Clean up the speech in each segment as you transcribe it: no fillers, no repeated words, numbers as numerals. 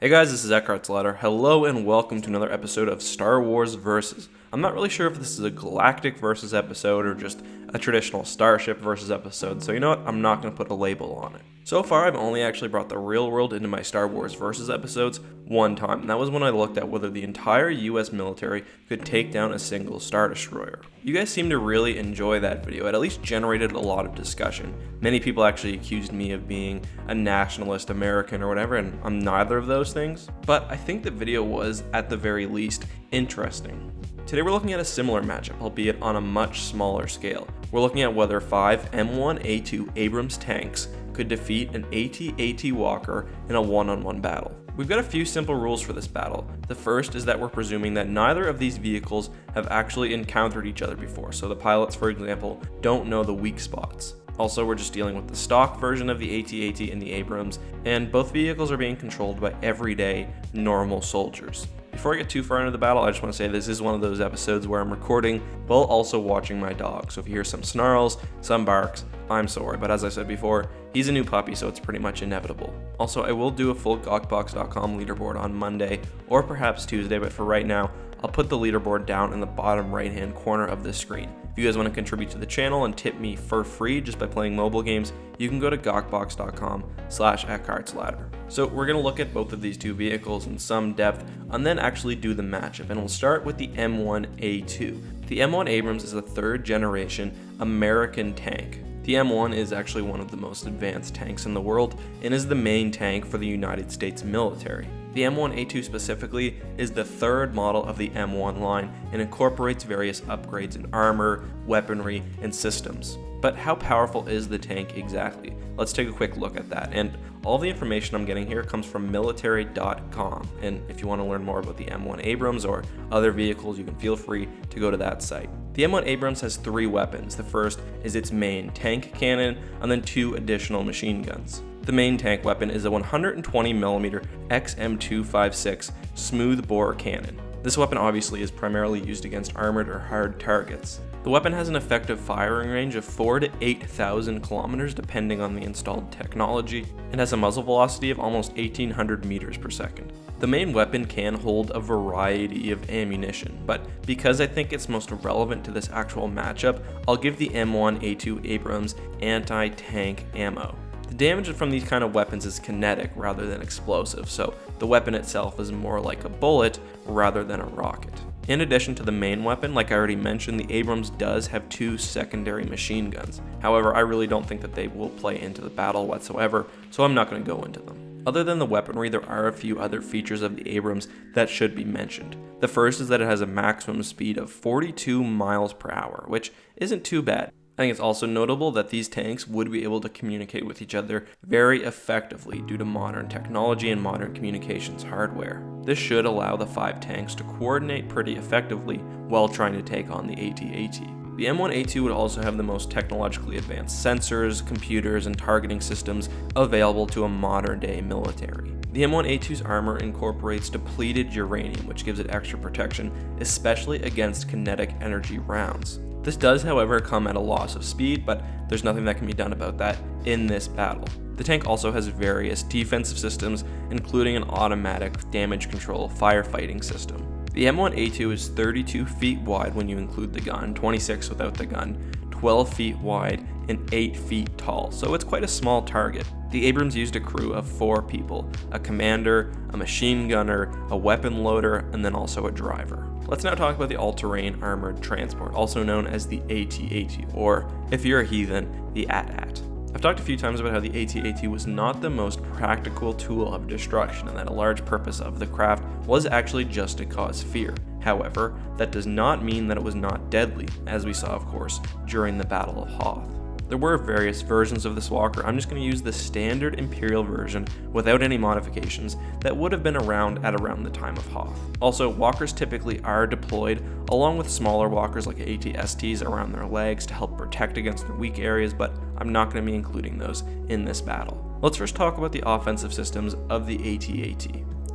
Hey guys, this is Eckhart's Ladder. Hello and welcome to another episode of Star Wars Versus. I'm not really sure if this is a Galactic Versus episode or just a traditional Starship Versus episode, so you know what, I'm not going to put a label on it. So far, I've only actually brought the real world into my Star Wars Versus episodes one time, and that was when I looked at whether the entire US military could take down a single Star Destroyer. You guys seem to really enjoy that video. It at least generated a lot of discussion. Many people actually accused me of being a nationalist American or whatever, and I'm neither of those things. But I think the video was, at the very least, interesting. Today we're looking at a similar matchup, albeit on a much smaller scale. We're looking at whether 5 M1A2 Abrams tanks could defeat an AT-AT Walker in a one-on-one battle. We've got a few simple rules for this battle. The first is that we're presuming that neither of these vehicles have actually encountered each other before, so the pilots, for example, don't know the weak spots. Also, we're just dealing with the stock version of the AT-AT and the Abrams, and both vehicles are being controlled by everyday, normal soldiers. Before I get too far into the battle, I just want to say this is one of those episodes where I'm recording while also watching my dog, so if you hear some snarls, some barks, I'm sorry, but as I said before, he's a new puppy, so it's pretty much inevitable. Also, I will do a full Gawkbox.com leaderboard on Monday, or perhaps Tuesday, but for right now, I'll put the leaderboard down in the bottom right-hand corner of the screen. If you guys want to contribute to the channel and tip me for free just by playing mobile games, you can go to Gawkbox.com/Eckhart'sLadder. So we're going to look at both of these two vehicles in some depth, and then actually do the matchup, and we'll start with the M1A2. The M1 Abrams is a third generation American tank. The M1 is actually one of the most advanced tanks in the world and is the main tank for the United States military. The M1A2 specifically is the third model of the M1 line and incorporates various upgrades in armor, weaponry, and systems. But how powerful is the tank exactly? Let's take a quick look at that. And all the information I'm getting here comes from military.com. And if you want to learn more about the M1 Abrams or other vehicles, you can feel free to go to that site. The M1 Abrams has 3 weapons. The first is its main tank cannon, and then 2 additional machine guns. The main tank weapon is a 120mm XM256 smoothbore cannon. This weapon obviously is primarily used against armored or hard targets. The weapon has an effective firing range of 4,000 to 8,000 kilometers depending on the installed technology, and has a muzzle velocity of almost 1,800 meters per second. The main weapon can hold a variety of ammunition, but because I think it's most relevant to this actual matchup, I'll give the M1A2 Abrams anti-tank ammo. The damage from these kind of weapons is kinetic rather than explosive, so the weapon itself is more like a bullet rather than a rocket. In addition to the main weapon, like I already mentioned, the Abrams does have 2 secondary machine guns. However, I really don't think that they will play into the battle whatsoever, so I'm not going to go into them. Other than the weaponry, there are a few other features of the Abrams that should be mentioned. The first is that it has a maximum speed of 42 miles per hour, which isn't too bad. I think it's also notable that these tanks would be able to communicate with each other very effectively due to modern technology and modern communications hardware. This should allow the 5 tanks to coordinate pretty effectively while trying to take on the AT-AT. The M1A2 would also have the most technologically advanced sensors, computers, and targeting systems available to a modern-day military. The M1A2's armor incorporates depleted uranium, which gives it extra protection, especially against kinetic energy rounds. This does, however, come at a loss of speed, but there's nothing that can be done about that in this battle. The tank also has various defensive systems, including an automatic damage control firefighting system. The M1A2 is 32 feet wide when you include the gun, 26 without the gun, 12 feet wide, and 8 feet tall, so it's quite a small target. The Abrams used a crew of 4 people, a commander, a machine gunner, a weapon loader, and then also a driver. Let's now talk about the all-terrain armored transport, also known as the AT-AT, or, if you're a heathen, the AT-AT. I've talked a few times about how the AT-AT was not the most practical tool of destruction, and that a large purpose of the craft was actually just to cause fear. However, that does not mean that it was not deadly, as we saw, of course, during the Battle of Hoth. There were various versions of this walker. I'm just going to use the standard Imperial version without any modifications that would have been around at around the time of Hoth. Also, walkers typically are deployed along with smaller walkers like AT-STs around their legs to help protect against the weak areas, but I'm not going to be including those in this battle. Let's first talk about the offensive systems of the AT-AT.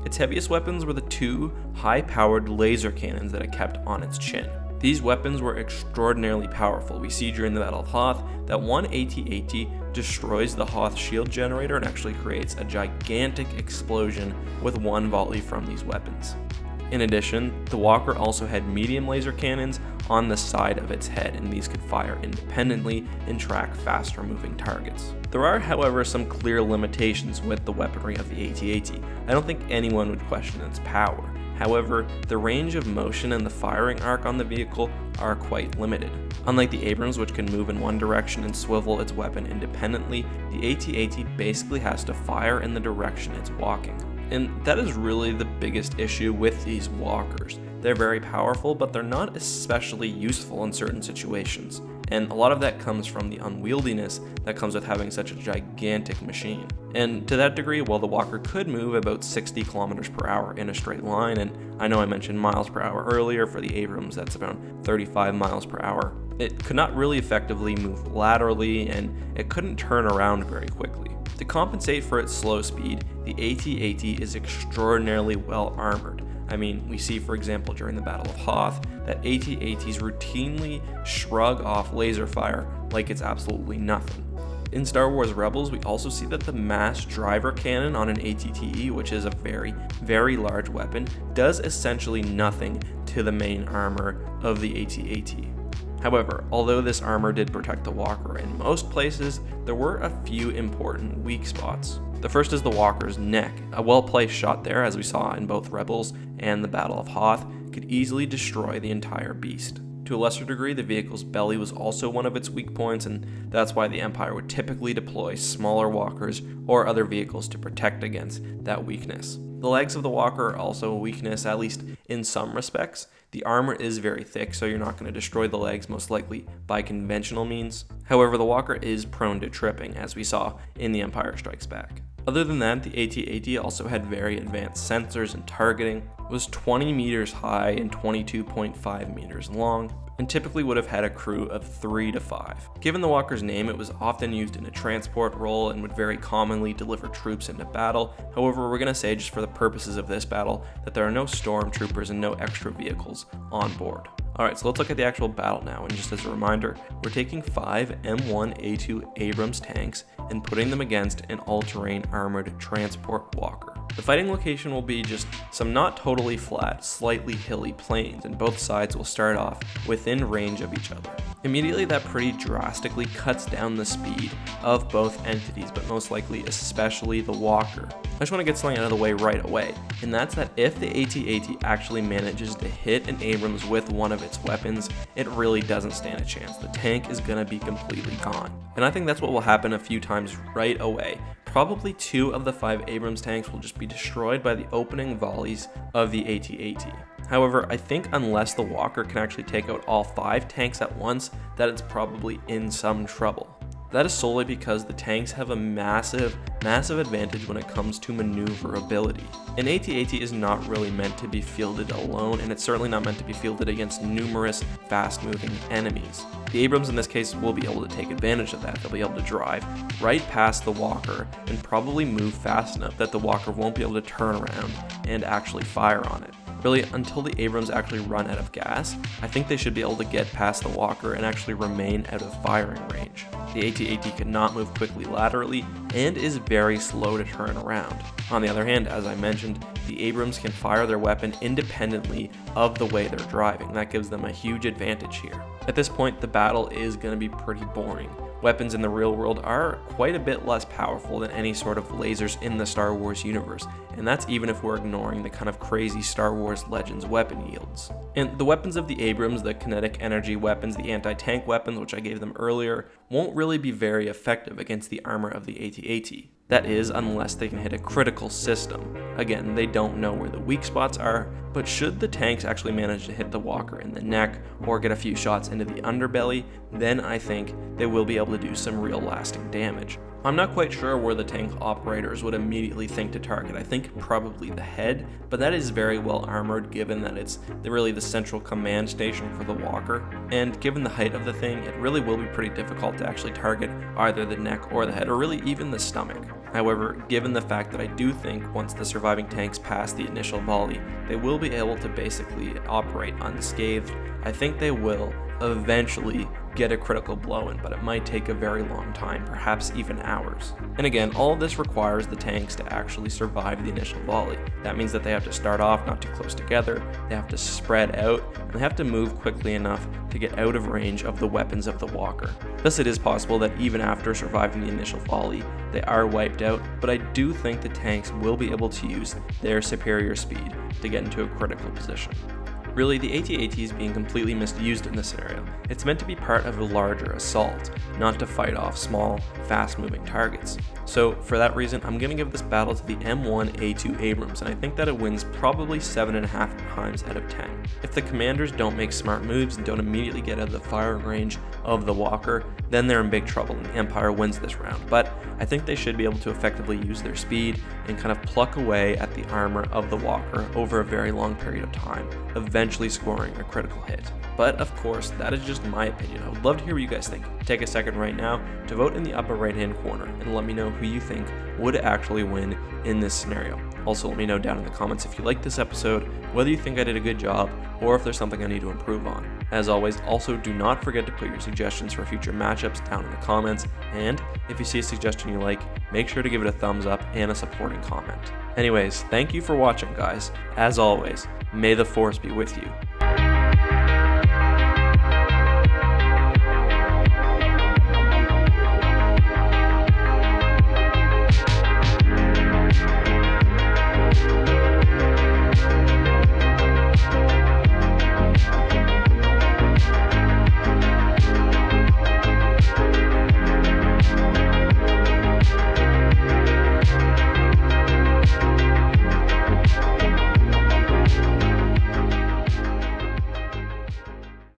Its heaviest weapons were the 2 high-powered laser cannons that it kept on its chin. The These weapons were extraordinarily powerful. We see during the Battle of Hoth that one AT-AT destroys the Hoth shield generator and actually creates a gigantic explosion with one volley from these weapons. In addition, the Walker also had medium laser cannons on the side of its head, and these could fire independently and track faster moving targets. There are, however, some clear limitations with the weaponry of the AT-AT. I don't think anyone would question its power. However, the range of motion and the firing arc on the vehicle are quite limited. Unlike the Abrams, which can move in one direction and swivel its weapon independently, the AT-AT basically has to fire in the direction it's walking. And that is really the biggest issue with these walkers. They're very powerful, but they're not especially useful in certain situations. And a lot of that comes from the unwieldiness that comes with having such a gigantic machine. And to that degree, while the Walker could move about 60 kilometers per hour in a straight line, and I know I mentioned miles per hour earlier, for the Abrams that's around 35 miles per hour, it could not really effectively move laterally, and it couldn't turn around very quickly. To compensate for its slow speed, the AT-AT is extraordinarily well armored. I mean, we see, for example, during the Battle of Hoth, that AT-ATs routinely shrug off laser fire like it's absolutely nothing. In Star Wars Rebels, we also see that the mass driver cannon on an AT-TE, which is a very, very large weapon, does essentially nothing to the main armor of the AT-AT. However, although this armor did protect the Walker in most places, there were a few important weak spots. The first is the Walker's neck. A well-placed shot there, as we saw in both Rebels and the Battle of Hoth, could easily destroy the entire beast. To a lesser degree, the vehicle's belly was also one of its weak points, and that's why the Empire would typically deploy smaller walkers or other vehicles to protect against that weakness. The legs of the Walker are also a weakness, at least in some respects. The armor is very thick, so you're not going to destroy the legs, most likely by conventional means. However, the Walker is prone to tripping, as we saw in The Empire Strikes Back. Other than that, the AT-AT also had very advanced sensors and targeting, was 20 meters high and 22.5 meters long, and typically would have had a crew of 3 to 5. Given the Walker's name, it was often used in a transport role and would very commonly deliver troops into battle. However, we're going to say, just for the purposes of this battle, that there are no stormtroopers and no extra vehicles on board. Alright, so let's look at the actual battle now, and just as a reminder, we're taking 5 M1A2 Abrams tanks and putting them against an all-terrain armored transport Walker. The fighting location will be just some not totally flat, slightly hilly plains, and both sides will start off within range of each other. Immediately, that pretty drastically cuts down the speed of both entities, but most likely especially the Walker. I just want to get something out of the way right away, and that's that if the AT-AT actually manages to hit an Abrams with one of its weapons, it really doesn't stand a chance. The tank is going to be completely gone. And I think that's what will happen a few times right away. Probably 2 of the 5 Abrams tanks will just be destroyed by the opening volleys of the AT-AT. However, I think unless the Walker can actually take out all 5 tanks at once, that it's probably in some trouble. That is solely because the tanks have a massive advantage when it comes to maneuverability. An AT-AT is not really meant to be fielded alone, and it's certainly not meant to be fielded against numerous fast-moving enemies. The Abrams in this case will be able to take advantage of that. They'll be able to drive right past the Walker and probably move fast enough that the Walker won't be able to turn around and actually fire on it. Really, until the Abrams actually run out of gas, I think they should be able to get past the Walker and actually remain out of firing range. The AT-AT cannot move quickly laterally and is very slow to turn around. On the other hand, as I mentioned, the Abrams can fire their weapon independently of the way they're driving. That gives them a huge advantage here. At this point, the battle is going to be pretty boring. Weapons in the real world are quite a bit less powerful than any sort of lasers in the Star Wars universe, and that's even if we're ignoring the kind of crazy Star Wars Legends weapon yields. And the weapons of the Abrams, the kinetic energy weapons, the anti-tank weapons, which I gave them earlier, won't really be very effective against the armor of the AT-AT. That is, unless they can hit a critical system. Again, they don't know where the weak spots are, but should the tanks actually manage to hit the Walker in the neck or get a few shots into the underbelly, then I think they will be able to do some real lasting damage. I'm not quite sure where the tank operators would immediately think to target. I think probably the head, but that is very well armored given that it's really the central command station for the Walker, and given the height of the thing, it really will be pretty difficult to actually target either the neck or the head, or really even the stomach. However, given the fact that I do think once the surviving tanks pass the initial volley, they will be able to basically operate unscathed, I think they will eventually get a critical blow in, but it might take a very long time, perhaps even hours. And again, all of this requires the tanks to actually survive the initial volley. That means that they have to start off not too close together, they have to spread out, and they have to move quickly enough to get out of range of the weapons of the walker. Thus it is possible that even after surviving the initial volley, they are wiped out, but I do think the tanks will be able to use their superior speed to get into a critical position. Really, the AT-AT is being completely misused in this scenario. It's meant to be part of a larger assault, not to fight off small, fast-moving targets. So for that reason, I'm going to give this battle to the M1A2 Abrams, and I think that it wins probably 7.5 times out of 10. If the commanders don't make smart moves and don't immediately get out of the firing range of the walker, then they're in big trouble and the Empire wins this round. But I think they should be able to effectively use their speed and kind of pluck away at the armor of the walker over a very long period of time, eventually scoring a critical hit. But of course, that is just my opinion. I would love to hear what you guys think. Take a second right now to vote in the upper right hand corner and let me know who you think would actually win in this scenario. Also, let me know down in the comments if you liked this episode, whether you think I did a good job, or if there's something I need to improve on. As always, also do not forget to put your suggestions for future matchups down in the comments, and if you see a suggestion you like, make sure to give it a thumbs up and a supporting comment. Anyways, thank you for watching, guys. As always, may the Force be with you.